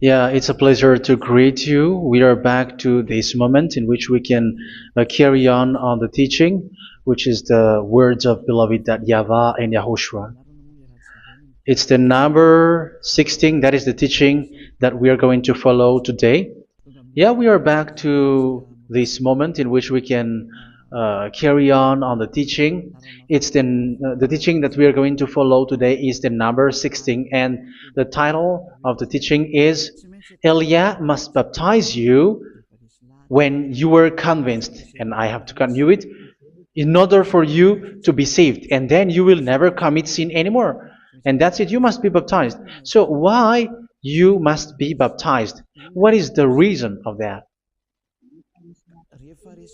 Yeah, it's a pleasure to greet you. We are back to this moment in which we can carry on the teaching, which is the words of beloved that YAHVAH and YAHOSHUA. It's the number 16, that is the teaching that we are going to follow today. Yeah, we are back to this moment in which we can carry on the teaching. It's the teaching that we are going to follow today is the number 16, and the title of the teaching is Elia must baptize you when you were convinced, and I have to continue it, in order for you to be saved, and then you will never commit sin anymore. And that's it, you must be baptized. So why you must be baptized? What is the reason of that?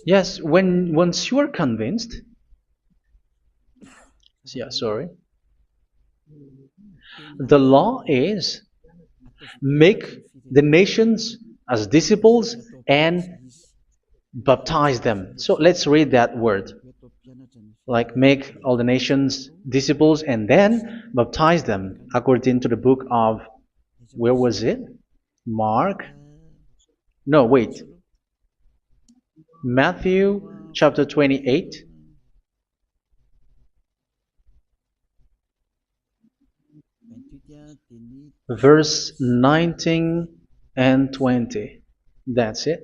Yes, when once you are convinced, yeah, sorry, the law is make the nations as disciples and baptize them. So let's read that word. Like make all the nations disciples and then baptize them according to the book of, where was it? Mark? No, wait. Matthew chapter 28. Verse 19 and 20. That's it.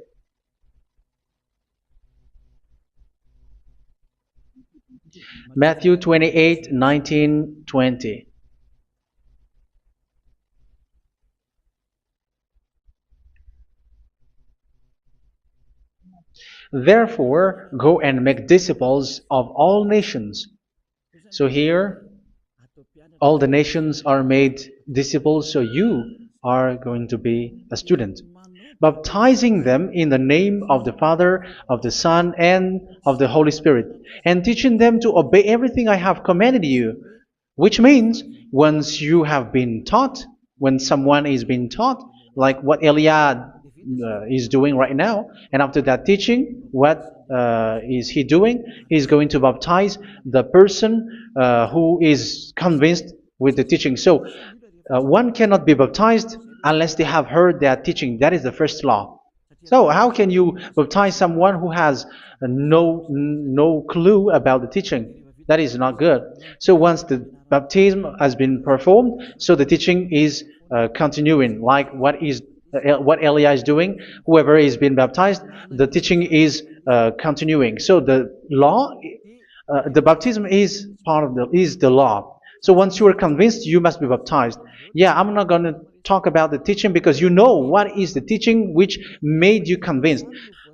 Matthew 28, 19, 20. Therefore, go and make disciples of all nations. So here, all the nations are made disciples, so you are going to be a student. Baptizing them in the name of the Father, of the Son, and of the Holy Spirit, and teaching them to obey everything I have commanded you. Which means, once you have been taught, when someone is being taught, like what Elia is doing right now, and after that teaching, what is he doing? He's going to baptize the person who is convinced with the teaching. So one cannot be baptized unless they have heard that teaching. That is the first law. So how can you baptize someone who has no clue about the teaching? That is not good. So once the baptism has been performed, so the teaching is continuing, like what Elia is doing. Whoever is being baptized, the teaching is continuing. So the law, the baptism is part of the law. So once you are convinced, you must be baptized. Yeah, I'm not going to talk about the teaching because you know what is the teaching which made you convinced.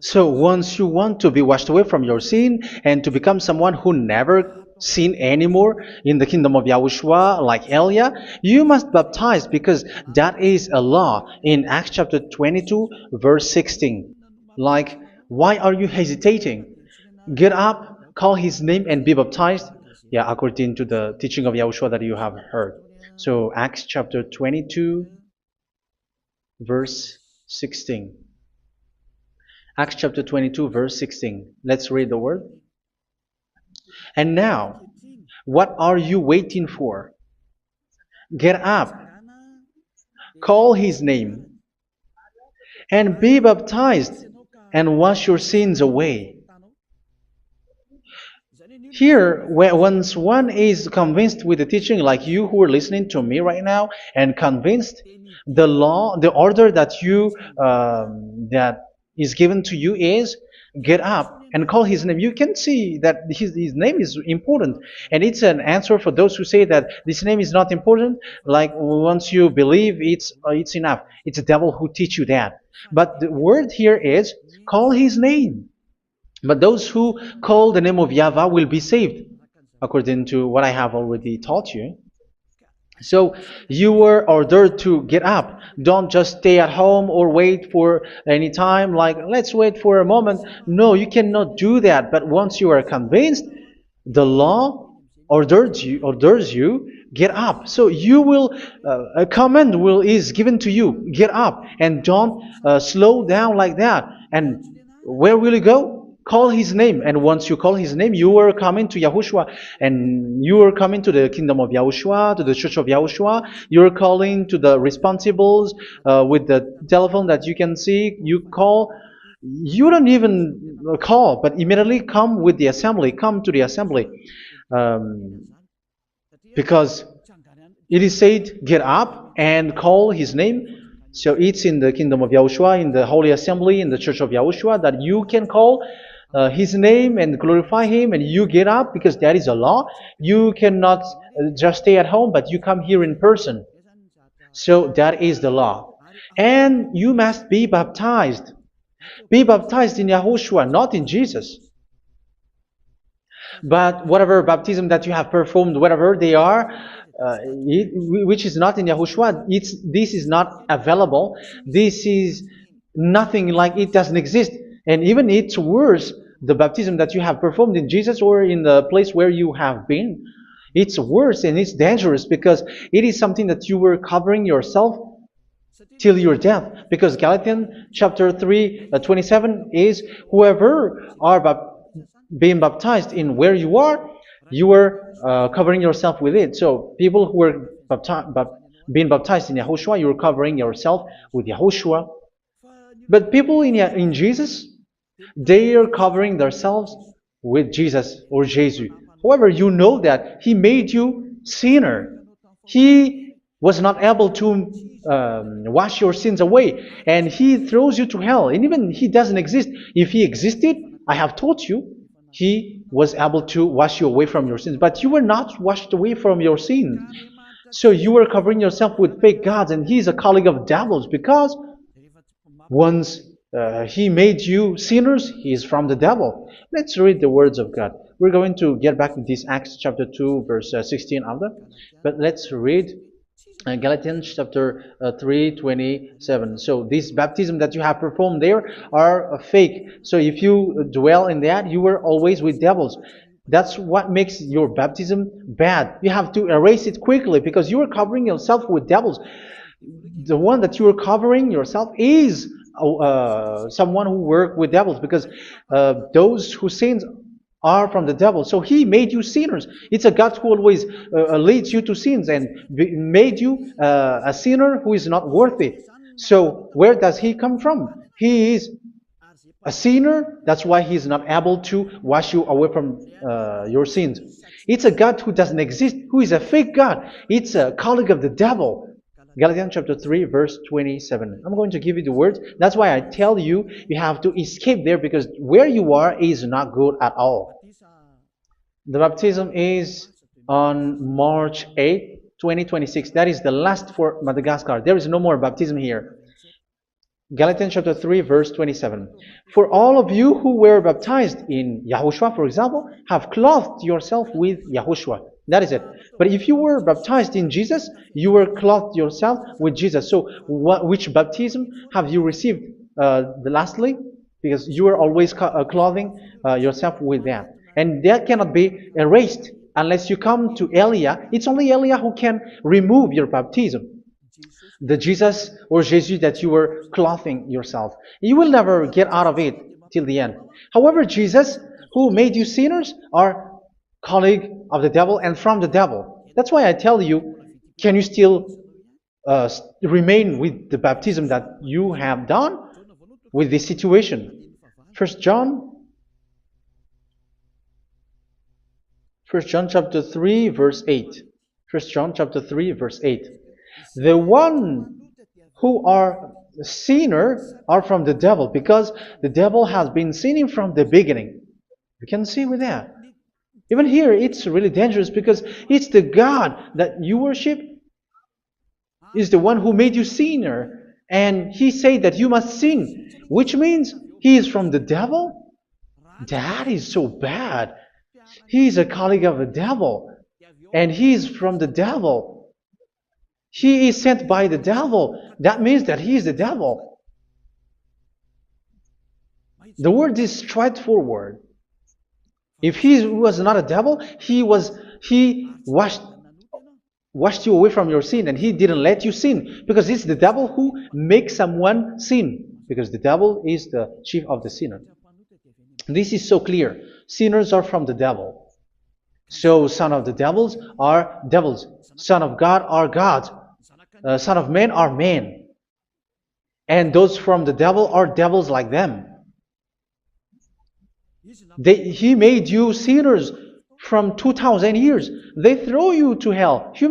So once you want to be washed away from your sin and to become someone who never sin anymore in the kingdom of Yahushua, like Elia, you must baptize because that is a law in Acts chapter 22, verse 16. Like, why are you hesitating? Get up, call his name, and be baptized. Yeah, according to the teaching of Yahushua that you have heard. So Acts chapter 22, verse 16. Acts chapter 22, verse 16. Let's read the word. And now, what are you waiting for? Get up, call his name, and be baptized, and wash your sins away. Here, once one is convinced with the teaching, like you who are listening to me right now, and convinced, the law, the order that that is given to you is get up and call his name. You can see that his name is important, and it's an answer for those who say that this name is not important. Like once you believe, it's enough. It's the devil who teach you that. But the word here is call his name. But those who call the name of YAHVAH will be saved, according to what I have already taught you. So you were ordered to get up. Don't just stay at home or wait for any time, like let's wait for a moment. No, you cannot do that. But once you are convinced, the law orders you get up. So you will a command is given to you. Get up and don't slow down like that. And where will you go? call his name, and once you call his name, you are coming to Yahushua, and you are coming to the kingdom of Yahushua, to the church of Yahushua. You are calling to the responsibles with the telephone that you can see. You call. You don't even call, but immediately come with the assembly. Come to the assembly, um, because it is said, "Get up and call his name." So it's in the kingdom of Yahushua, in the holy assembly, in the church of Yahushua, that you can call his name and glorify him, and you get up because that is a law. You cannot just stay at home, but you come here in person. So that is the law. And you must be baptized. Be baptized in Yahushua, not in Jesus. But whatever baptism that you have performed, whatever they are, which is not in Yahushua, this is not available. This is nothing, like it doesn't exist. And even it's worse, the baptism that you have performed in Jesus or in the place where you have been. It's worse and it's dangerous because it is something that you were covering yourself till your death. Because Galatians chapter 3, 27 is, whoever are being baptized in where you are covering yourself with it. So people who were being baptized in Yahushua, you're covering yourself with Yahushua. But people in Jesus, they are covering themselves with Jesus or Jesus. However, you know that he made you sinner. He was not able to wash your sins away, and he throws you to hell. And even he doesn't exist. If he existed, I have told you, he was able to wash you away from your sins. But you were not washed away from your sins. So you were covering yourself with fake gods, and he's a colleague of devils, because once he made you sinners, he is from the devil. Let's read the words of God. We're going to get back to this Acts chapter 2, verse 16 after. But let's read Galatians chapter 3, 27. So this baptism that you have performed there are fake. So if you dwell in that, you were always with devils. That's what makes your baptism bad. You have to erase it quickly because you are covering yourself with devils. The one that you are covering yourself is someone who worked with devils, because those who sins are from the devil. So he made you sinners. It's a God who always leads you to sins and made you a sinner who is not worthy. So where does he come from? He is a sinner. That's why he is not able to wash you away from your sins. It's a God who doesn't exist, who is a fake God. It's a colleague of the devil. Galatians chapter 3, verse 27. I'm going to give you the words. That's why I tell you, you have to escape there, because where you are is not good at all. The baptism is on March 8, 2026. That is the last for Madagascar. There is no more baptism here. Galatians chapter 3, verse 27. For all of you who were baptized in Yahushua, for example, have clothed yourself with Yahushua. That is it. But if you were baptized in Jesus, you were clothed yourself with Jesus. So which baptism have you received lastly? Because you are always clothing yourself with that. And that cannot be erased unless you come to Elia. It's only Elia who can remove your baptism. The Jesus or Jesus that you were clothing yourself. You will never get out of it till the end. However, Jesus, who made you sinners, are colleague of the devil and from the devil. That's why I tell you, can you still remain with the baptism that you have done with this situation? First John chapter 3, verse 8. First John chapter 3, verse 8. The one who are sinners are from the devil, because the devil has been sinning from the beginning. You can see with that. Even here, it's really dangerous, because it's the God that you worship is the one who made you sinner. And he said that you must sin, which means he is from the devil. That is so bad. He is a colleague of the devil. And he is from the devil. He is sent by the devil. That means that he is the devil. The word is straightforward. If he was not a devil, he washed you away from your sin, and he didn't let you sin, because it's the devil who makes someone sin, because the devil is the chief of the sinner. This is so clear. Sinners are from the devil. So son of the devils are devils. Son of God are God. Son of men are men. And those from the devil are devils like them. He made you sinners from 2000 years. They throw you to hell. He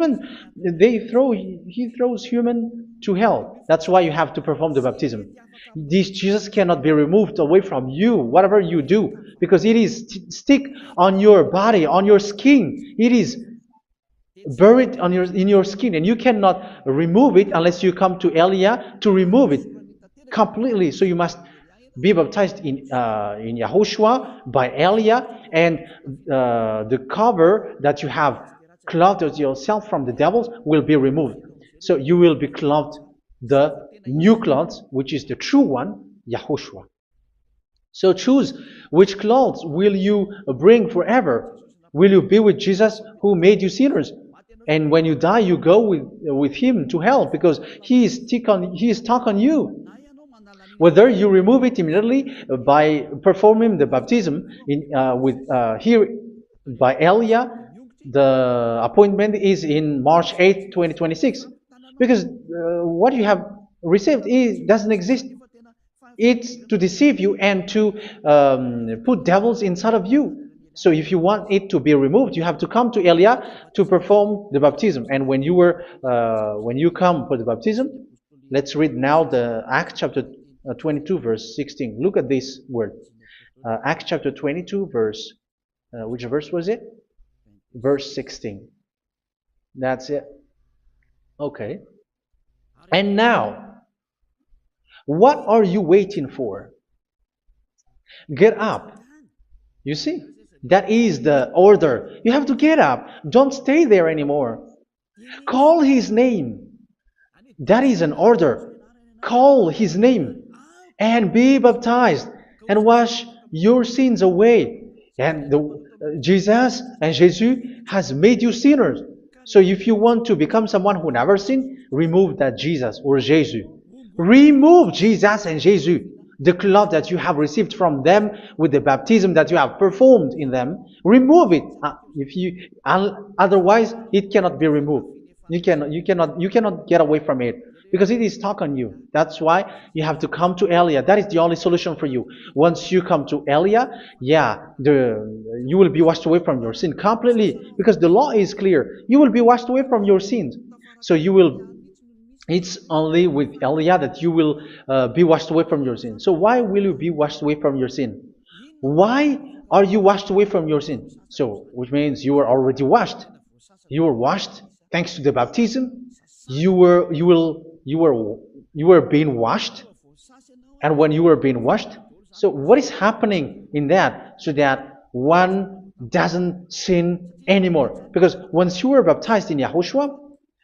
throws human to hell. That's why you have to perform the baptism. This Jesus cannot be removed away from you, whatever you do, because it is stick on your body, on your skin. It is buried in your skin, and you cannot remove it unless you come to Elia to remove it completely. So you must be baptized in Yahushua by Elia, and the cover that you have clothed yourself from the devils will be removed. So you will be clothed the new clothes, which is the true one, Yahushua. So choose which clothes will you bring forever. Will you be with Jesus who made you sinners? And when you die, you go with him to hell because he is stuck on you. Whether you remove it immediately by performing the baptism here by Elia, the appointment is in March 8th, 2026. Because what you have received doesn't exist. It's to deceive you and to put devils inside of you. So if you want it to be removed, you have to come to Elia to perform the baptism. And when you come for the baptism, let's read now the Acts chapter 22 verse 16. Look at this word. Acts chapter 22 verse, which verse was it? Verse 16. That's it. Okay. And now, what are you waiting for? Get up. You see, that is the order. You have to get up. Don't stay there anymore. Call his name. That is an order. Call his name and be baptized and wash your sins away. And Jesus has made you sinners. So if you want to become someone who never sinned, remove that Jesus or Jesus. Remove Jesus and Jesus, the cloth that you have received from them with the baptism that you have performed in them. Remove it. Otherwise, it cannot be removed. You cannot get away from it because it is stuck on you. That's why you have to come to Elia. That is the only solution for you. Once you come to Elia, you will be washed away from your sin completely because the law is clear. You will be washed away from your sins. So it's only with Elia that you will be washed away from your sin. So why will you be washed away from your sin? Why are you washed away from your sin? So, which means you were already washed. You were washed thanks to the baptism. You were being washed, and when you were being washed, so what is happening in that? So that one doesn't sin anymore. Because once you were baptized in Yahushua,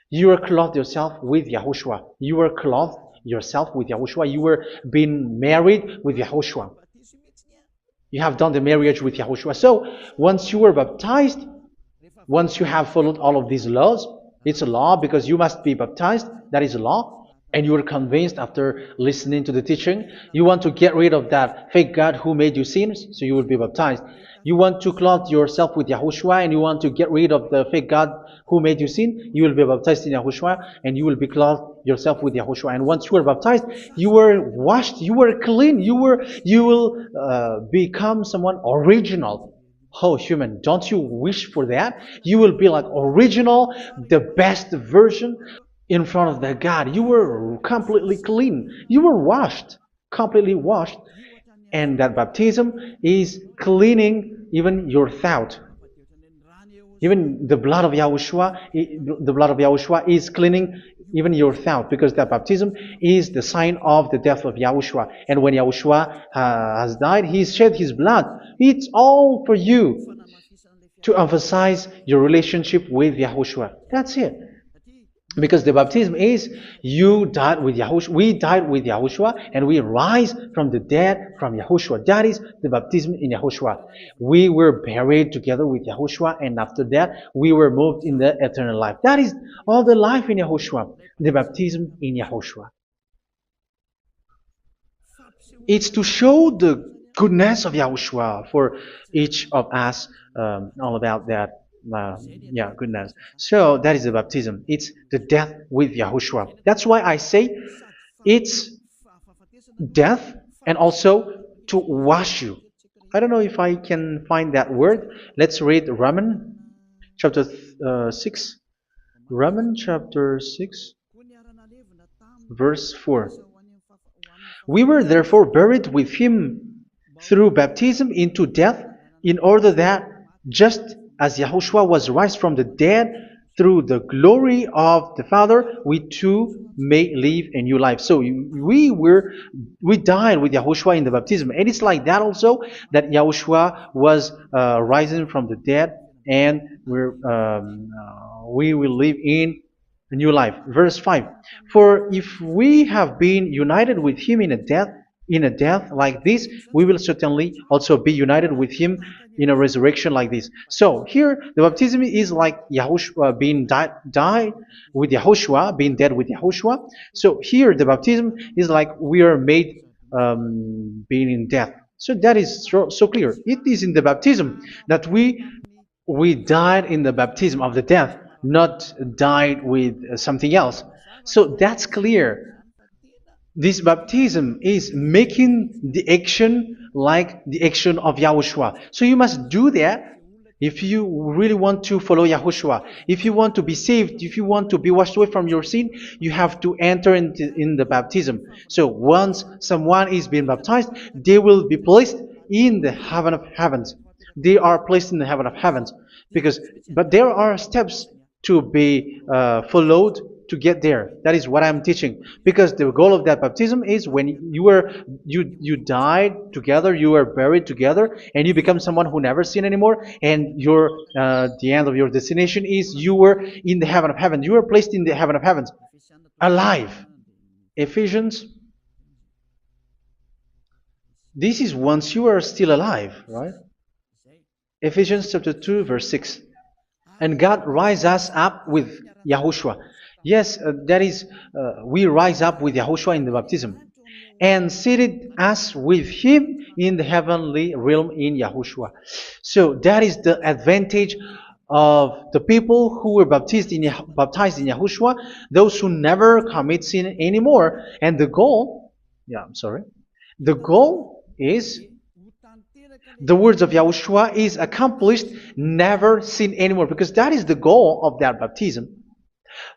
you were clothed yourself with Yahushua. You were clothed yourself with Yahushua. You were being married with Yahushua. You have done the marriage with Yahushua. So once you were baptized, once you have followed all of these laws, it's a law because you must be baptized. That is a law. And you are convinced after listening to the teaching, you want to get rid of that fake God who made you sinners, so you will be baptized. You want to clothe yourself with Yahushua and you want to get rid of the fake God who made you sin, you will be baptized in Yahushua and you will be clothed yourself with Yahushua. And once you are baptized, you were washed, you were clean, you will become someone original. Oh, human, don't you wish for that? You will be like original, the best version in front of the God. You were completely clean. You were washed, completely washed. And that baptism is cleaning even your thought. Even the blood of Yahushua is cleaning even your thought, because that baptism is the sign of the death of Yahushua. And when Yahushua has died, he shed his blood. It's all for you to emphasize your relationship with Yahushua. That's it. Because the baptism is you died with Yahushua, we died with Yahushua, and we rise from the dead from Yahushua. That is the baptism in Yahushua. We were buried together with Yahushua, and after that we were moved in the eternal life. That is all the life in Yahushua, the baptism in Yahushua. It's to show goodness of Yahushua for each of us, all about that. Yeah, goodness. So that is the baptism. It's the death with Yahushua. That's why I say it's death and also to wash you. I don't know if I can find that word. Let's read Romans chapter 6. Romans chapter 6, verse 4. We were therefore buried with him through baptism into death, in order that, just as Yahushua was raised from the dead through the glory of the Father, we too may live a new life. So we died with Yahushua in the baptism, and it's like that also that Yahushua was rising from the dead, and we will live in a new life. Verse 5. For if we have been united with him in a death like this, we will certainly also be united with him in a resurrection like this. So here the baptism is like Yahushua being died with Yahushua, being dead with Yahushua. So here the baptism is like we are made being in death. So that is so clear. It is in the baptism that we died in the baptism of the death, not died with something else. So that's clear. This baptism is making the action like the action of Yahushua. So you must do that if you really want to follow Yahushua. If you want to be saved, if you want to be washed away from your sin, you have to enter in the baptism. So once someone is being baptized, they will be placed in the heaven of heavens. They are placed in the heaven of heavens but there are steps to be followed to get there. That is what I'm teaching. Because the goal of that baptism is when you died together, you were buried together, and you become someone who never sin anymore. And the end of your destination is you were in the heaven of heaven. You were placed in the heaven of heavens, alive. Ephesians. This is once you are still alive, right? Ephesians chapter 2, verse 6. And God rise us up with Yahushua. Yes, that is, we rise up with Yahushua in the baptism. And seated us with him in the heavenly realm in Yahushua. So that is the advantage of the people who were baptized in Yahushua, those who never commit sin anymore. And the goal is the words of Yahushua is accomplished, never sin anymore, because that is the goal of that baptism.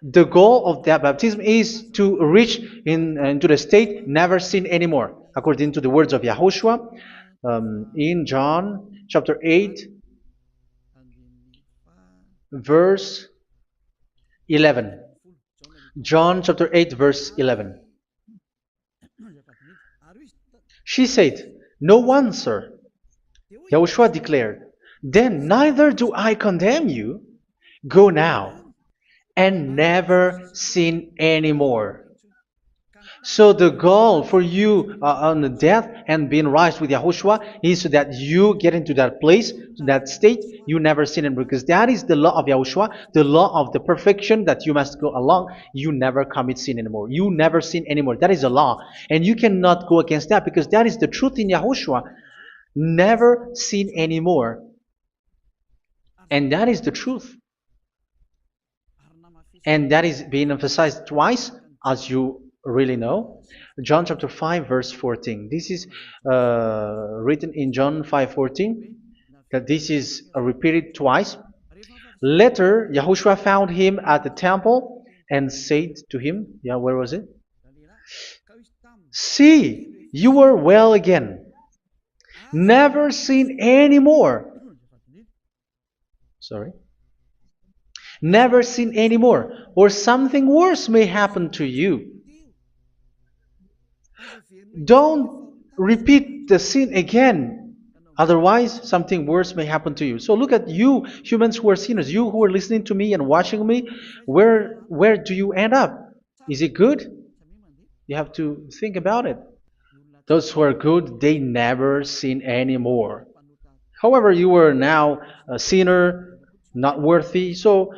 The goal of that baptism is to reach into the state never sin anymore, according to the words of Yahushua in John chapter 8, verse 11. John chapter 8, verse 11. She said, "No one, sir." Yahushua declared, "Then neither do I condemn you. Go now and never sin anymore." So the goal for you on the death and being raised with Yahushua is so that you get into that place, to that state, you never sin anymore. Because that is the law of Yahushua, the law of the perfection that you must go along. You never commit sin anymore. You never sin anymore. That is a law. And you cannot go against that because that is the truth in Yahushua. Never sin anymore. And that is the truth. And that is being emphasized twice, as you really know. John chapter 5, verse 14. This is written in John 5:14. That this is repeated twice. Later, Yahushua found him at the temple and said to him, where was it? "See, you are well again. Never sin anymore." Sorry. Never sin anymore, or something worse may happen to you. Don't repeat the sin again. Otherwise, something worse may happen to you. So look at you, humans who are sinners, you who are listening to me and watching me. Where do you end up? Is it good? You have to think about it. Those who are good, they never sin anymore. However, you are now a sinner, not worthy, so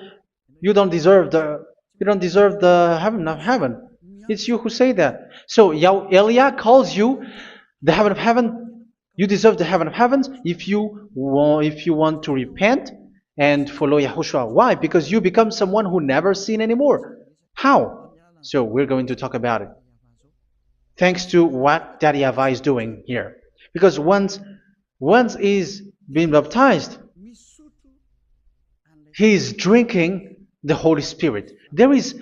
you don't deserve the heaven of heaven. It's you who say that. So Eliah calls you the heaven of heaven You deserve the heaven of heavens if you want to repent and follow Yahushua. Why? Because you become someone who never sin anymore. How? So we're going to talk about it. Thanks to what Daddy YAHVAH is doing here. Because once he's been baptized, he is drinking the Holy Spirit. There is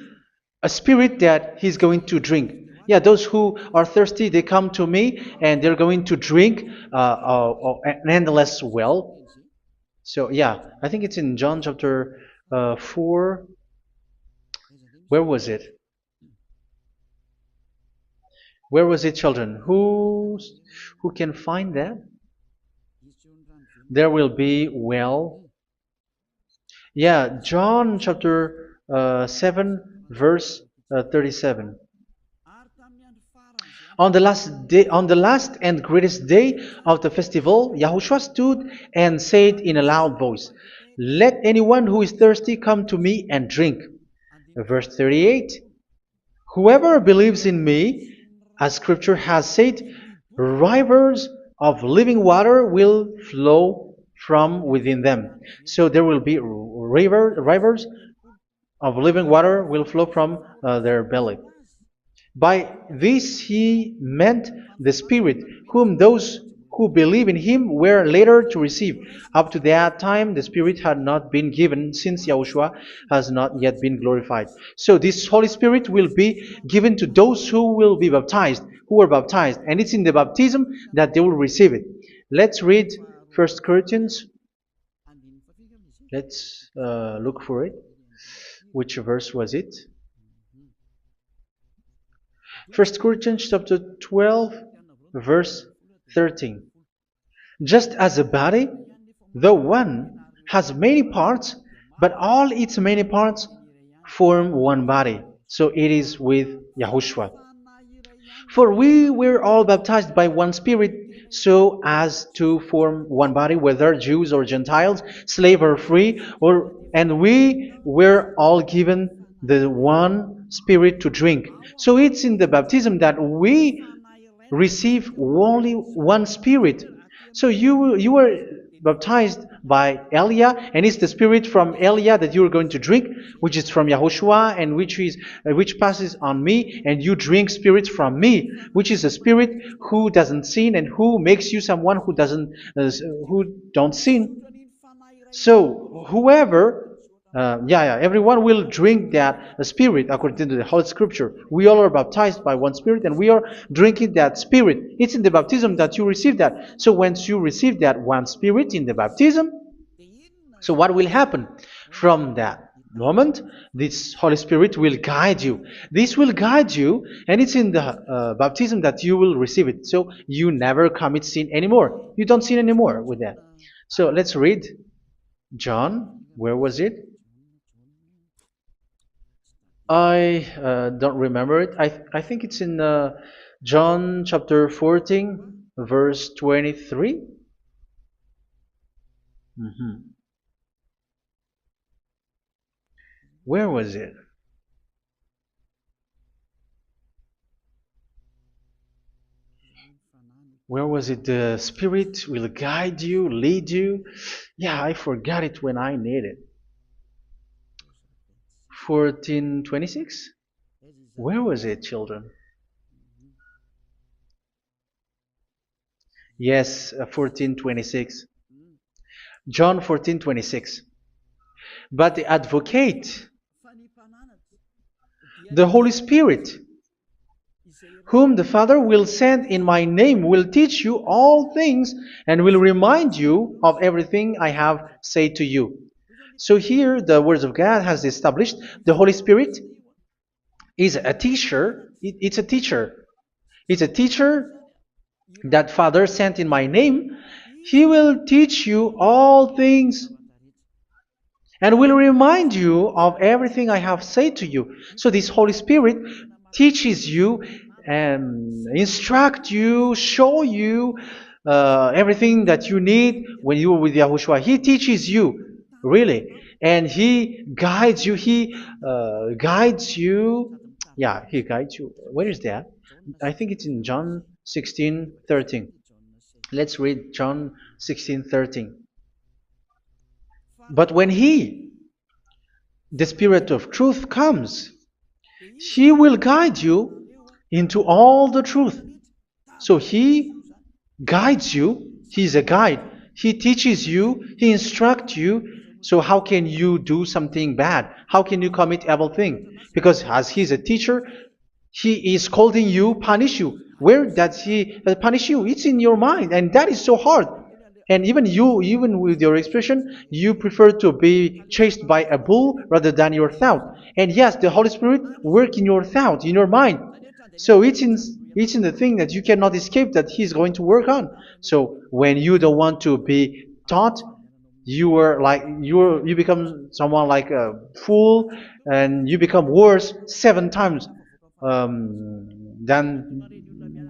a spirit that he's going to drink. Yeah, those who are thirsty, they come to me and they're going to drink an endless well. So, yeah, I think it's in John chapter 4. Where was it? Where was it, children? Who can find that? There will be well. Yeah, John chapter 7, verse 37. On the last and greatest day of the festival, Yahushua stood and said in a loud voice, "Let anyone who is thirsty come to me and drink." Verse 38, "Whoever believes in me, as scripture has said, rivers of living water will flow from within them." So there will be rivers of living water will flow from their belly. By this he meant the Spirit, whom those who believe in him were later to receive. Up to that time, the Spirit had not been given, since Yahushua has not yet been glorified. So this Holy Spirit will be given to those who will be baptized, who are baptized, and it's in the baptism that they will receive it. Let's read 1 Corinthians. Let's look for it. Which verse was it? 1 Corinthians chapter 12, verse 13. Just as a body, though one, has many parts, but all its many parts form one body. So it is with Yahushua. For we were all baptized by one Spirit, so as to form one body, whether Jews or Gentiles, slave or free, and we were all given the one Spirit to drink. So it's in the baptism that we receive only one Spirit. So you were baptized by Elia, and it's the Spirit from Elia that you are going to drink, which is from Yahushua, and which passes on me, and you drink Spirit from me, which is a Spirit who doesn't sin and who makes you someone who don't sin. So whoever everyone will drink that Spirit according to the Holy Scripture. We all are baptized by one Spirit, and we are drinking that Spirit. It's in the baptism that you receive that. So once you receive that one Spirit in the baptism, so what will happen? From that moment, this Holy Spirit will guide you. This will guide you, and it's in the baptism that you will receive it. So you never commit sin anymore. You don't sin anymore with that. So let's read John. Where was it? I don't remember it. I think it's in John chapter 14, verse 23. Mhm. Where was it? Where was it? The Spirit will guide you, lead you. Yeah, I forgot it when I need it. 14:26? Where was it, children? Yes, 14:26. John 14:26. But the advocate, the Holy Spirit, whom the Father will send in my name, will teach you all things and will remind you of everything I have said to you. So here the words of God has established the Holy Spirit is a teacher. It's a teacher. It's a teacher that Father sent in my name. He will teach you all things and will remind you of everything I have said to you. So this Holy Spirit teaches you and instruct you, show you everything that you need when you are with Yahushua. He teaches you, really, and He guides you. He guides you. Yeah, He guides you. Where is that? I think it's in John 16:13. Let's read John 16:13. But when He, the Spirit of truth, comes, He will guide you into all the truth. So He guides you. He's a guide. He teaches you. He instructs you. So how can you do something bad? How can you commit evil thing? Because as He's a teacher, He is scolding you, punish you. Where does He punish you? It's in your mind, and that is so hard. And even you, even with your expression, you prefer to be chased by a bull rather than your thought. And yes, the Holy Spirit work in your thought, in your mind. So it's in the thing that you cannot escape that He's going to work on. So when you don't want to be taught, you become someone like a fool, and you become worse 7 times than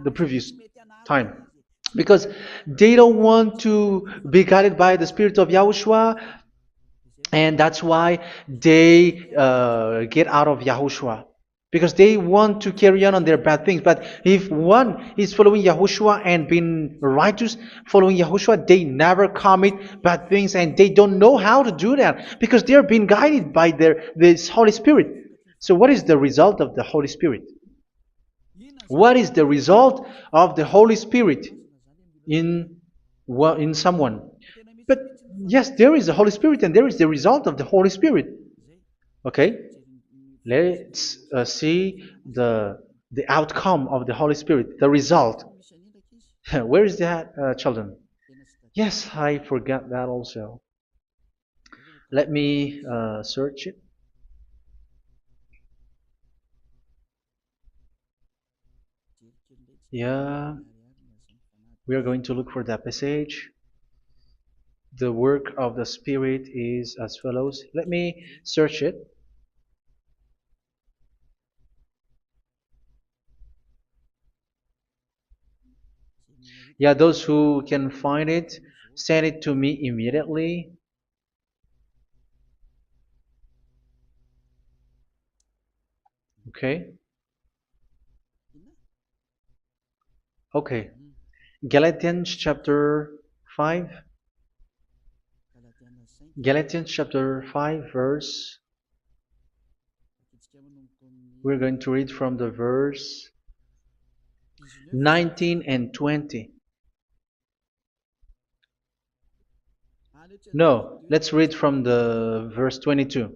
the previous time, because they don't want to be guided by the Spirit of Yahushua, and that's why they get out of Yahushua, because they want to carry on their bad things. But if one is following Yahushua and being righteous, following Yahushua, they never commit bad things, and they don't know how to do that because they are being guided by this Holy Spirit. So what is the result of the Holy Spirit? What is the result of the Holy Spirit in in someone? But yes, there is the Holy Spirit, and there is the result of the Holy Spirit. Okay, let's see the outcome of the Holy Spirit, the result. Where is that, children? Yes, I forgot that also. Let me search it. Yeah, we are going to look for that passage. The work of the Spirit is as follows. Let me search it. Yeah, those who can find it, send it to me immediately. Okay. Okay. Galatians chapter 5. Galatians chapter 5 verse. We're going to read from the verse 19 and 20. No, let's read from the verse 22.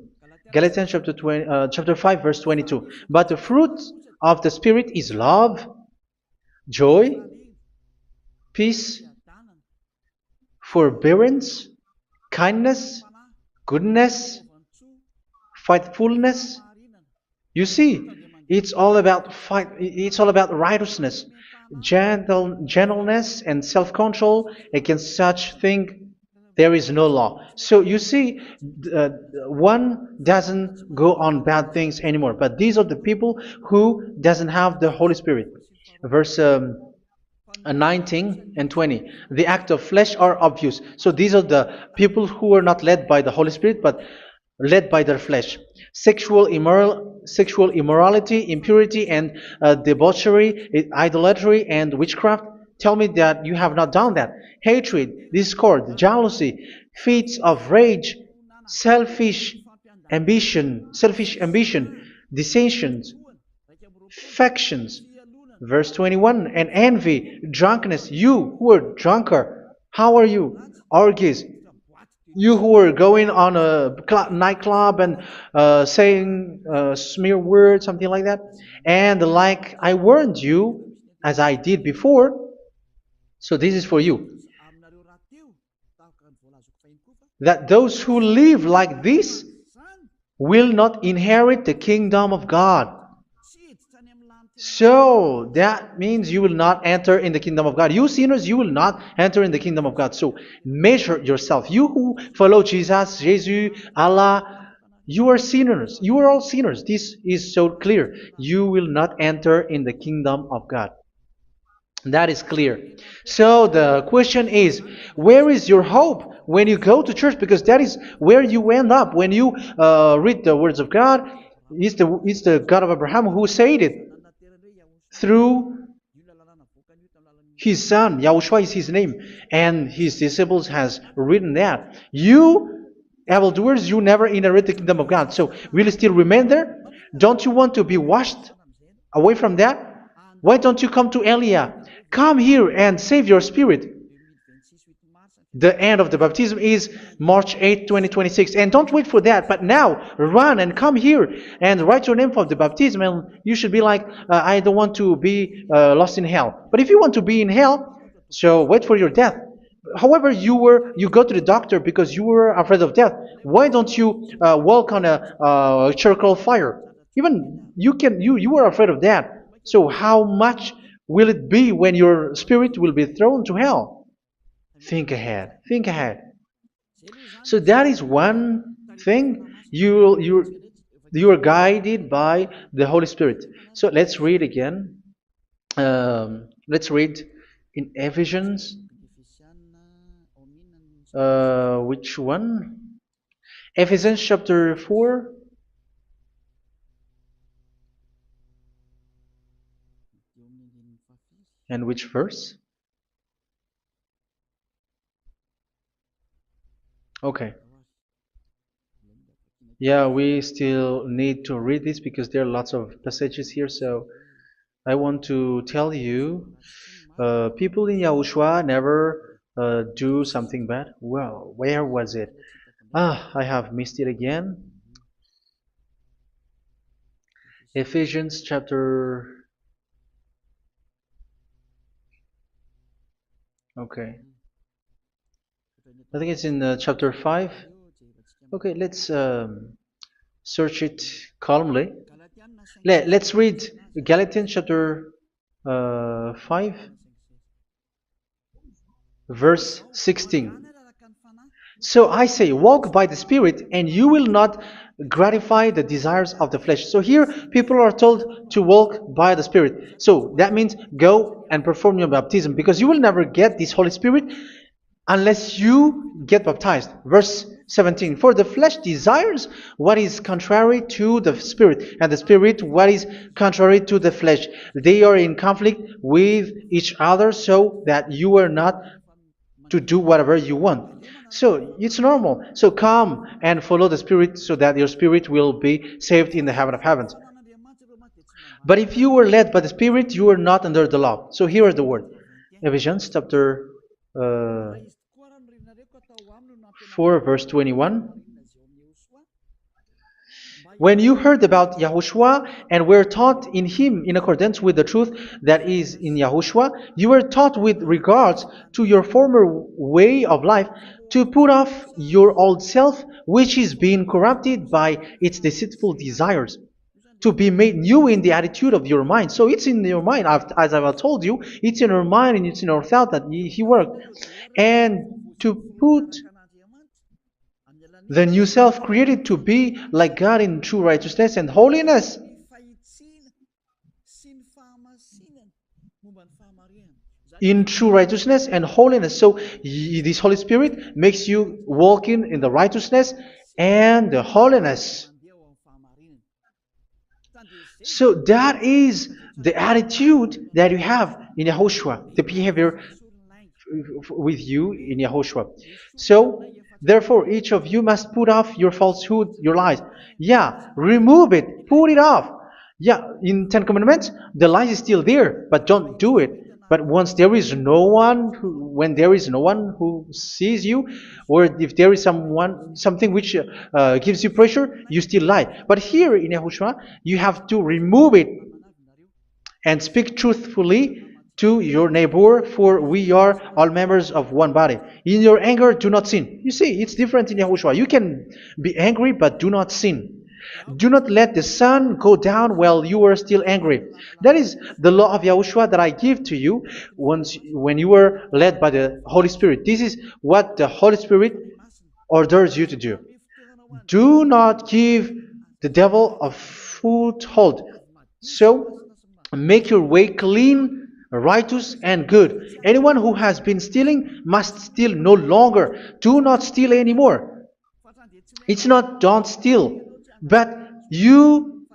Galatians chapter 5 verse 22. But the fruit of the Spirit is love, joy, peace, forbearance, kindness, goodness, faithfulness. You see, it's all about righteousness, gentleness, and self-control. Against such thing there is no law. So you see, uh, one doesn't go on bad things anymore. But these are the people who doesn't have the Holy Spirit. Verse 19 and 20. The act of flesh are obvious. So these are the people who are not led by the Holy Spirit, but led by their flesh. Sexual immorality, impurity, and debauchery, idolatry, and witchcraft. Tell me that you have not done that. Hatred, discord, jealousy, fits of rage, selfish ambition, dissensions, factions. Verse 21, and envy, drunkenness. You who are drunkard, how are you? Orgies. You who are going on a nightclub and saying smear words, something like that. And like I warned you, as I did before, so this is for you, that those who live like this will not inherit the kingdom of God. So that means you will not enter in the kingdom of God. You sinners, you will not enter in the kingdom of God. So measure yourself. You who follow Jesus, Allah, you are sinners. You are all sinners. This is so clear. You will not enter in the kingdom of God. That is clear. So the question is, where is your hope when you go to church? Because that is where you end up when you read the words of God. It's the God of Abraham who said it through His son, Yahushua is his name, and his disciples has written that. You, evildoers, you never inherit the kingdom of God. So will you still remain there? Don't you want to be washed away from that? Why don't you come to Elia? Come here and save your spirit. The end of the baptism is March 8, 2026. And don't wait for that, but now run and come here and write your name for the baptism. And you should be like, I don't want to be lost in hell. But if you want to be in hell, so wait for your death. However, you go to the doctor because you were afraid of death. Why don't you walk on a charcoal fire? Even you were afraid of that. So how much will it be when your spirit will be thrown to hell? Think ahead. Think ahead. So that is one thing. You are guided by the Holy Spirit. So let's read again. Let's read in Ephesians. Which one? Ephesians chapter 4. And which verse? Okay. Yeah, we still need to read this because there are lots of passages here. So I want to tell you, people in Yahushua never do something bad. Well, where was it? I have missed it again. Ephesians chapter. Okay. I think it's in chapter 5. Okay, let's search it calmly. Let's read Galatians chapter 5, verse 16. So I say, walk by the Spirit, and you will not gratify the desires of the flesh. So here, people are told to walk by the Spirit. So that means go and perform your baptism, because you will never get this Holy Spirit unless you get baptized. Verse 17. For the flesh desires what is contrary to the Spirit, and the Spirit what is contrary to the flesh. They are in conflict with each other, so that you are not to do whatever you want. So it's normal. So come and follow the Spirit so that your spirit will be saved in the heaven of heavens. But if you were led by the Spirit, you are not under the law. So here is the word. Ephesians chapter 4 verse 21. When you heard about Yahushua and were taught in him in accordance with the truth that is in Yahushua, you were taught with regards to your former way of life to put off your old self, which is being corrupted by its deceitful desires, to be made new in the attitude of your mind. So it's in your mind, as I've told you, it's in your mind and it's in your thought that he worked. And to put the new self created to be like God in true righteousness and holiness. In true righteousness and holiness. So this Holy Spirit makes you walking in the righteousness and the holiness. So that is the attitude that you have in Yahushua, the behavior with you in Yahushua. So therefore, each of you must put off your falsehood, your lies. Yeah, remove it, put it off. Yeah, in Ten Commandments, the lie is still there, but don't do it. But once there is no one, when there is no one who sees you, or if there is something which gives you pressure, you still lie. But here in Yahushua, you have to remove it and speak truthfully to your neighbor, for we are all members of one body. In your anger, do not sin. You see, it's different in Yahushua. You can be angry, but do not sin. Do not let the sun go down while you are still angry. That is the law of Yahushua that I give to you when you were led by the Holy Spirit. This is what the Holy Spirit orders you to do. Do not give the devil a foothold. So, make your way clean, righteous, and good. Anyone who has been stealing must steal no longer. Do not steal anymore. It's not don't steal, but you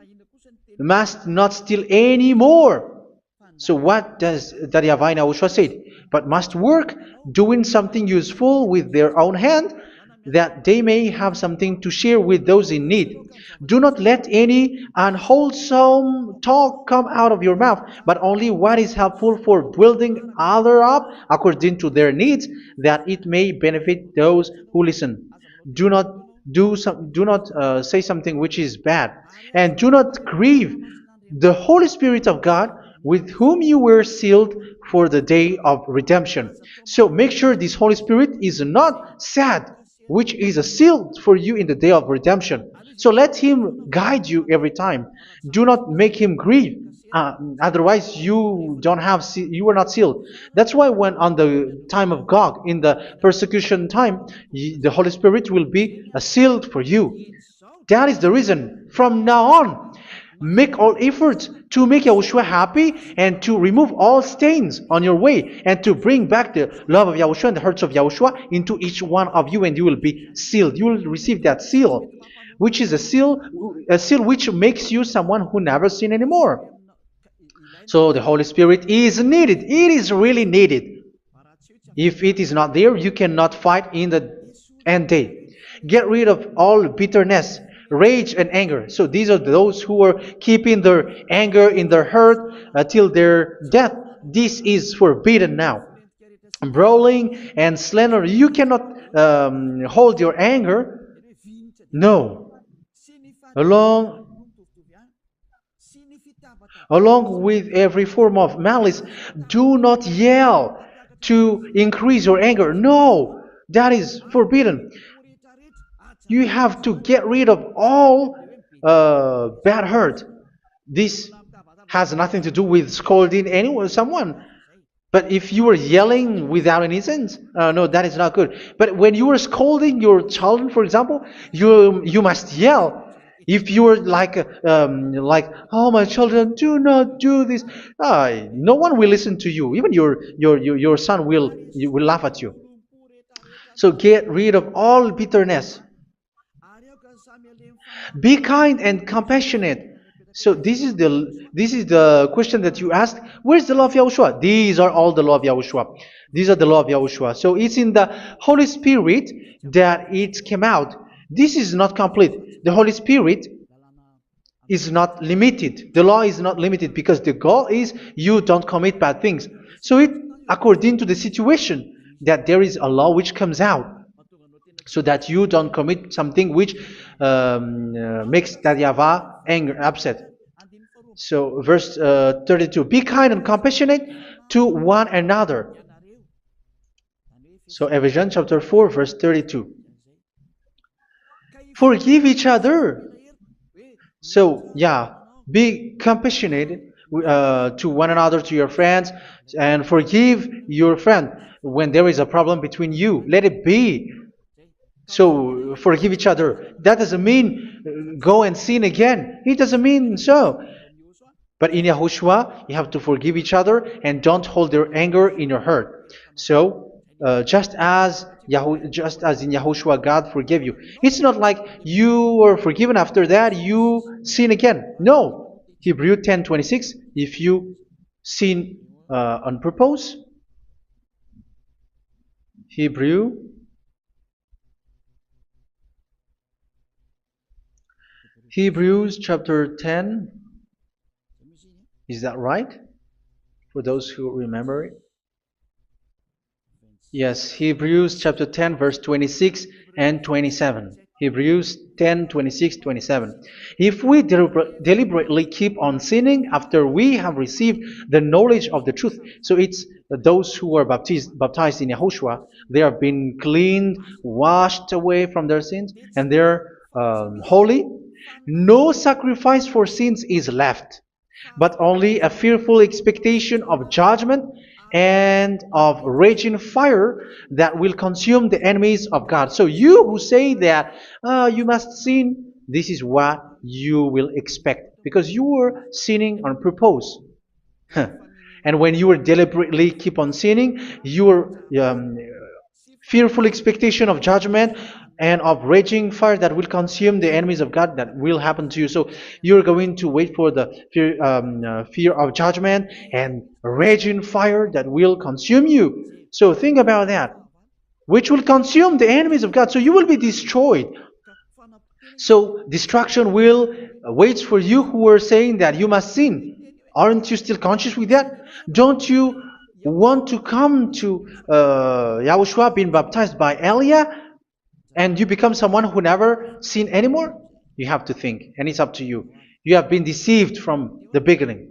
must not steal anymore. So what does the YAHVAH YAHOSHUA say? But must work doing something useful with their own hand, that they may have something to share with those in need. Do not let any unwholesome talk come out of your mouth, but only what is helpful for building other up according to their needs, that it may benefit those who listen. Do not do not say something which is bad, and do not grieve the Holy Spirit of God, with whom you were sealed for the day of redemption. So make sure this Holy Spirit is not sad, which is a seal for you in the day of redemption. So let Him guide you every time. Do not make Him grieve. Otherwise, you are not sealed. That's why when on the time of God, in the persecution time, the Holy Spirit will be a sealed for you. That is the reason. From now on, make all efforts to make Yahushua happy and to remove all stains on your way and to bring back the love of Yahushua and the hearts of Yahushua into each one of you, and you will be sealed. You will receive that seal, which is a seal which makes you someone who never sin anymore. So the Holy Spirit is needed. It is really needed. If it is not there, you cannot fight in the end day. Get rid of all bitterness, rage, and anger. So these are those who are keeping their anger in their heart till their death. This is forbidden now. Brawling and slander. You cannot hold your anger. No. Along Along with every form of malice, do not yell to increase your anger. No, that is forbidden. You have to get rid of all bad hurt. This has nothing to do with scolding anyone, someone. But if you are yelling without any sense, no, that is not good. But when you are scolding your children, for example, you must yell. If you are like, oh my children, do not do this, no one will listen to you. Even your son will laugh at you. So get rid of all bitterness. Be kind and compassionate. So this is the question that you asked. Where's the law of Yahushua? These are all the law of Yahushua. These are the law of Yahushua. So it's in the Holy Spirit that it came out. This is not complete. The Holy Spirit is not limited. The law is not limited because the goal is you don't commit bad things. So it according to the situation that there is a law which comes out, so that you don't commit something which makes that YAHVAH anger, upset. So verse 32, be kind and compassionate to one another. So Ephesians chapter 4 verse 32. Forgive each other. So yeah, be compassionate to one another, to your friends, and forgive your friend when there is a problem between you. Let it be. So forgive each other. That doesn't mean go and sin again. It doesn't mean so. But in Yahushua, you have to forgive each other and don't hold their anger in your heart. So just as in Yahushua, God forgave you. It's not like you were forgiven after that you sin again. No. Hebrew 10:26. If you sin on purpose, Hebrews chapter 10. Is that right? For those who remember it? Yes, Hebrews chapter 10 verse 26 and 27. Hebrews 10, 26, 27. If we deliberately keep on sinning after we have received the knowledge of the truth, so it's those who are baptized in Yahushua, they have been cleaned, washed away from their sins, and they're holy. No sacrifice for sins is left, but only a fearful expectation of judgment and of raging fire that will consume the enemies of God. So you who say that you must sin, this is what you will expect, because you were sinning on purpose. And when you deliberately keep on sinning, you are fearful expectation of judgment and of raging fire that will consume the enemies of God that will happen to you. So you're going to wait for the fear of judgment and raging fire that will consume you. So think about that, which will consume the enemies of God. So you will be destroyed. So destruction will wait for you who are saying that you must sin. Aren't you still conscious with that? Don't you want to come to Yahushua being baptized by Elia and you become someone who never sinned anymore? You have to think, and it's up to you. You have been deceived from the beginning.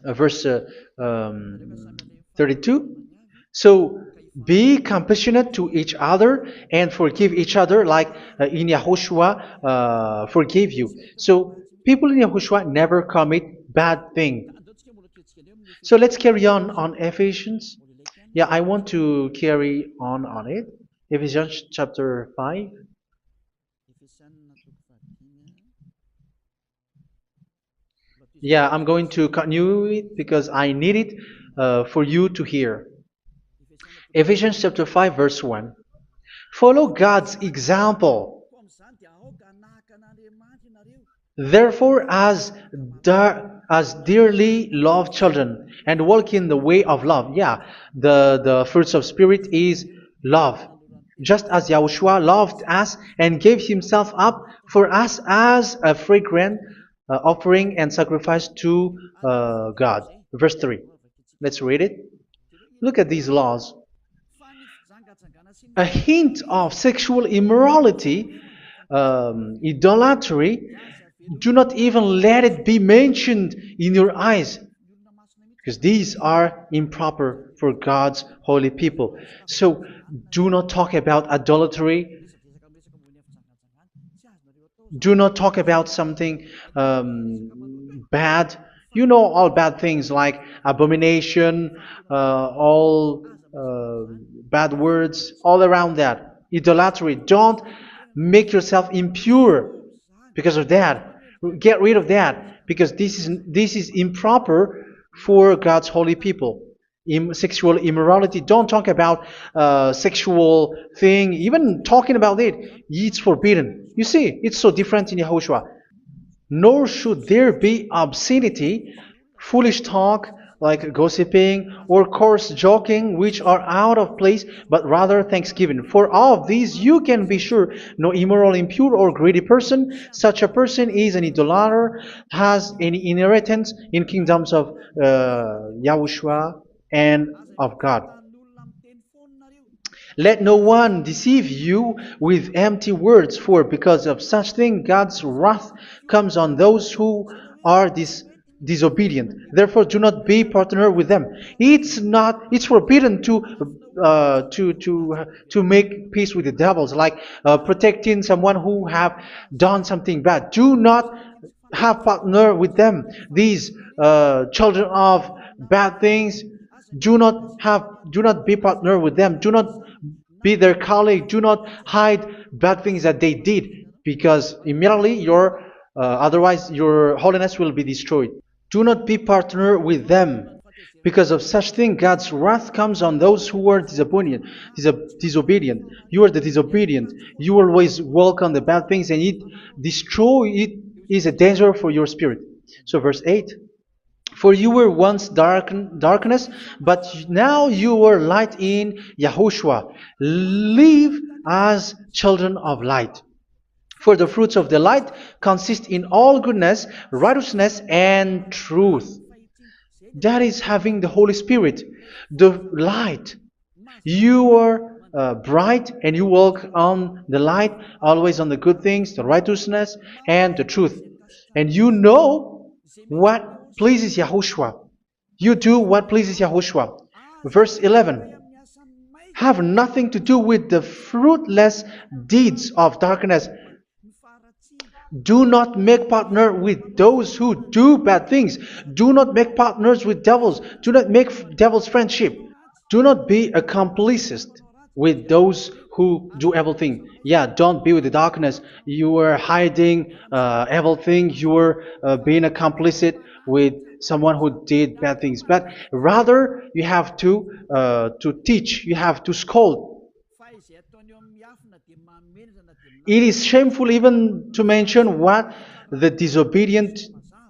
Verse 32. So be compassionate to each other and forgive each other like in Yahushua forgave you. So people in Yahushua never commit bad thing. So let's carry on Ephesians. Yeah, I want to carry on it. Ephesians chapter 5. Yeah, I'm going to continue it because I need it for you to hear. Ephesians chapter 5 verse 1. Follow God's example. Therefore, as dearly loved children, and walk in the way of love. Yeah, the fruits of spirit is love. Just as Yahushua loved us and gave himself up for us as a fragrant offering and sacrifice to God. Verse 3. Let's read it. Look at these laws. A hint of sexual immorality, idolatry, do not even let it be mentioned in your eyes, because these are improper for God's holy people. So do not talk about idolatry. Do not talk about something bad. You know all bad things like abomination, all bad words, all around that. Idolatry. Don't make yourself impure because of that. Get rid of that because this is improper for God's holy people. Sexual immorality. Don't talk about sexual thing. Even talking about it, it's forbidden. You see, it's so different in Yahushua. Nor should there be obscenity, foolish talk like gossiping or coarse joking, which are out of place, but rather thanksgiving. For all of these you can be sure: no immoral, impure, or greedy person, such a person is an idolater, has any inheritance in kingdoms of Yahushua and of God. Let no one deceive you with empty words, for because of such thing God's wrath comes on those who are disobedient. Therefore, do not be partner with them. It's forbidden to make peace with the devils, like protecting someone who have done something bad. Do not have partner with them. These children of bad things, do not be partner with them. Do not be their colleague. Do not hide bad things that they did, because immediately otherwise your holiness will be destroyed. Do not be partner with them. Because of such thing, God's wrath comes on those who are disobedient. You are the disobedient. You always walk on the bad things, and it is a danger for your spirit. So verse 8. For you were once darkness, but now you are light in Yahushua. Live as children of light. For the fruits of the light consist in all goodness, righteousness, and truth. That is having the Holy Spirit, the light. You are bright and you walk on the light, always on the good things, the righteousness, and the truth. And you know what pleases Yahushua. You do what pleases Yahushua. Verse 11. Have nothing to do with the fruitless deeds of darkness. Do not make partner with those who do bad things. Do not make partners with devils. Do not make devils friendship. Do not be a complicit with those who do evil thing. Yeah, don't be with the darkness. You are hiding evil thing. You are being a complicit with someone who did bad things, but rather you have to teach, you have to scold. It is shameful even to mention what the disobedient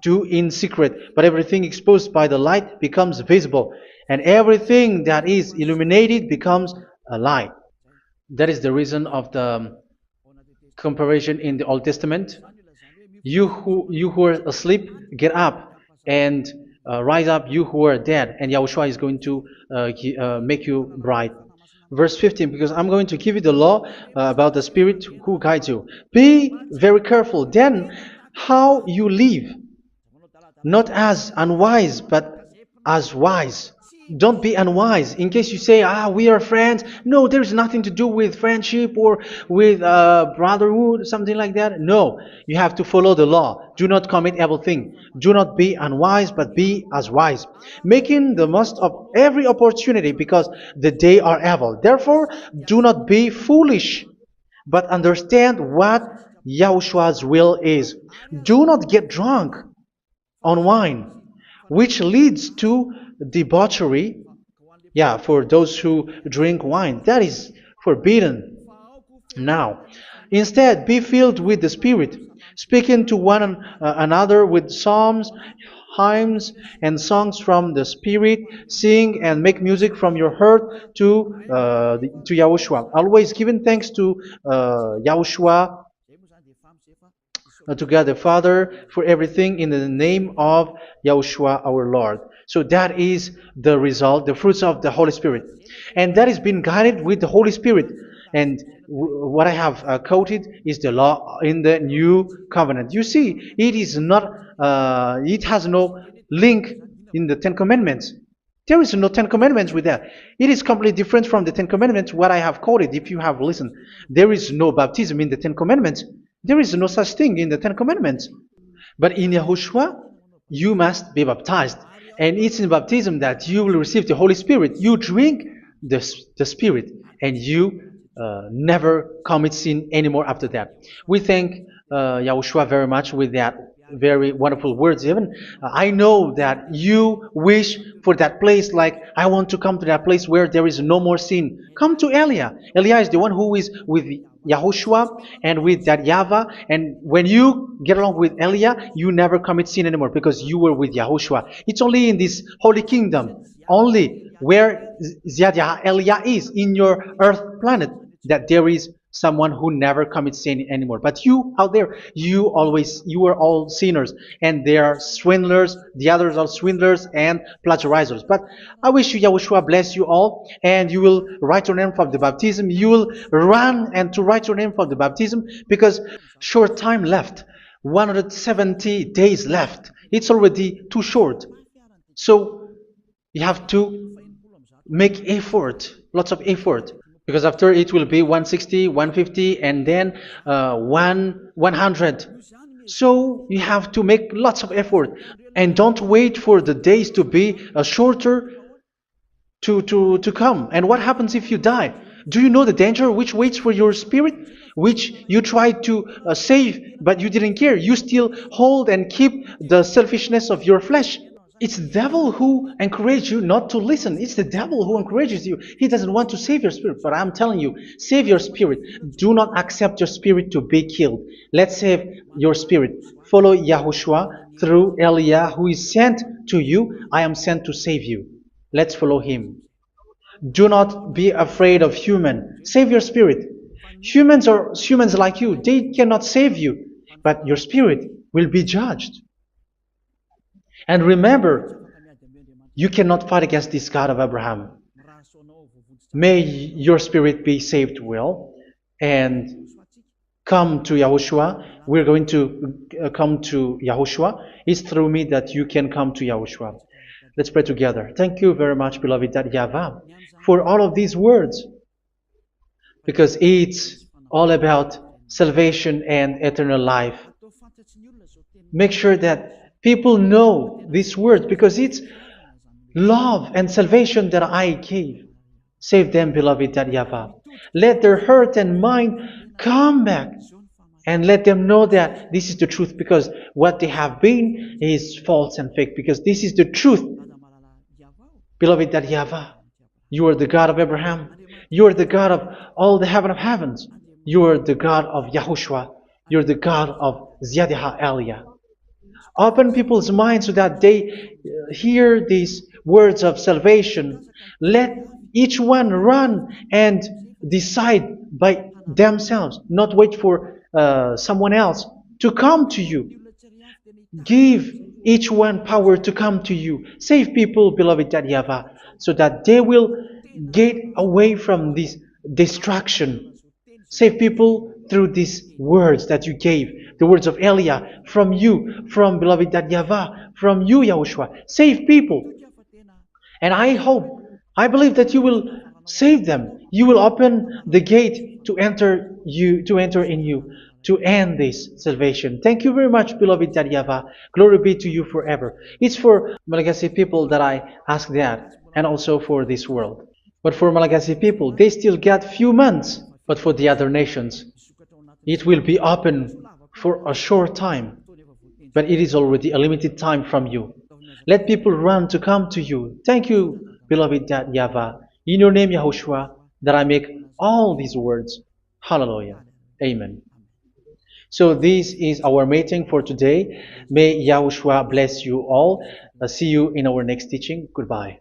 do in secret, but everything exposed by the light becomes visible, and everything that is illuminated becomes a light. That is the reason of the comparison in the Old Testament. You who are asleep, get up and rise up, you who are dead, and Yahushua is going to make you bright. Verse 15, because I'm going to give you the law about the Spirit who guides you. Be very careful then how you live, not as unwise, but as wise. Don't be unwise. In case you say, we are friends. No, there's nothing to do with friendship or with brotherhood, something like that. No, you have to follow the law. Do not commit evil thing. Do not be unwise, but be as wise, making the most of every opportunity, because the day are evil. Therefore, do not be foolish, but understand what Yahushua's will is. Do not get drunk on wine, which leads to debauchery. Yeah, for those who drink wine, that is forbidden now. Instead, be filled with the Spirit, speaking to one another with psalms, hymns, and songs from the Spirit. Sing and make music from your heart to Yahushua. Always giving thanks to Yahushua, to God the Father, for everything in the name of Yahushua our Lord. So that is the result, the fruits of the Holy Spirit. And that is being guided with the Holy Spirit. And what I have quoted is the law in the new covenant. You see, it is not, it has no link in the Ten Commandments. There is no Ten Commandments with that. It is completely different from the Ten Commandments, what I have quoted, if you have listened. There is no baptism in the Ten Commandments. There is no such thing in the Ten Commandments. But in Yahushua, you must be baptized. And it's in baptism that you will receive the Holy Spirit. You drink the Spirit, and you never commit sin anymore after that. We thank Yahushua very much with that very wonderful words. Even I know that you wish for that place, like I want to come to that place where there is no more sin. Come to Elia. Elia is the one who is with Yahushua and with that YAHVAH, and when you get along with Elia, you never commit sin anymore because you were with Yahushua. It's only in this holy kingdom, only where Ziad Elia is, in your earth planet, that there is someone who never commits sin anymore. But you out there, you are all sinners, and they are swindlers. The others are swindlers and plagiarizers. But I wish you, Yahushua, bless you all, and you will write your name for the baptism. You will run and to write your name for the baptism, because short time left, 170 days left. It's already too short. So you have to make effort, lots of effort, because after it will be 160, 150, and then 100. So you have to make lots of effort, and don't wait for the days to be shorter to come. And what happens if you die? Do you know the danger which waits for your spirit, which you tried to save, but you didn't care? You still hold and keep the selfishness of your flesh. It's the devil who encourages you not to listen. It's the devil who encourages you. He doesn't want to save your spirit. But I'm telling you, save your spirit. Do not accept your spirit to be killed. Let's save your spirit. Follow Yahushua through Elia, who is sent to you. I am sent to save you. Let's follow him. Do not be afraid of human. Save your spirit. Humans are humans like you. They cannot save you. But your spirit will be judged. And remember, you cannot fight against this God of Abraham. May your spirit be saved well and come to Yahushua. We're going to come to Yahushua. It's through me that you can come to Yahushua. Let's pray together. Thank you very much, beloved YAHVAH, for all of these words, because it's all about salvation and eternal life. Make sure that people know these words, because it's love and salvation that I gave. Save them, beloved YAHVAH. Let their heart and mind come back And let them know that this is the truth, because what they have been is false and fake, because this is the truth. Beloved, that YAHVAH, you are the God of Abraham. You are the God of all the heaven of heavens. You are the God of YAHOSHUA. You're the God of Ziyadiha Aliyah. Open people's minds so that they hear these words of salvation. Let each one run and decide by themselves, not wait for someone else to come to you. Give each one power to come to you. Save people, beloved YAHVAH, so that they will get away from this distraction. Save people through these words that you gave, the words of Elia, from you, from beloved YAHVAH, from you, Yahushua. Save people. And I believe that you will save them. You will open the gate to enter in you, to end this salvation. Thank you very much, beloved YAHVAH. Glory be to you forever. It's for Malagasy people that I ask that, and also for this world. But for Malagasy people, they still got few months. But for the other nations, it will be open for a short time. But it is already a limited time from you. Let people run to come to you. Thank you, beloved YAHVAH. In your name, Yahushua, that I make all these words. Hallelujah. Amen. So this is our meeting for today. May Yahushua bless you all. See you in our next teaching. Goodbye.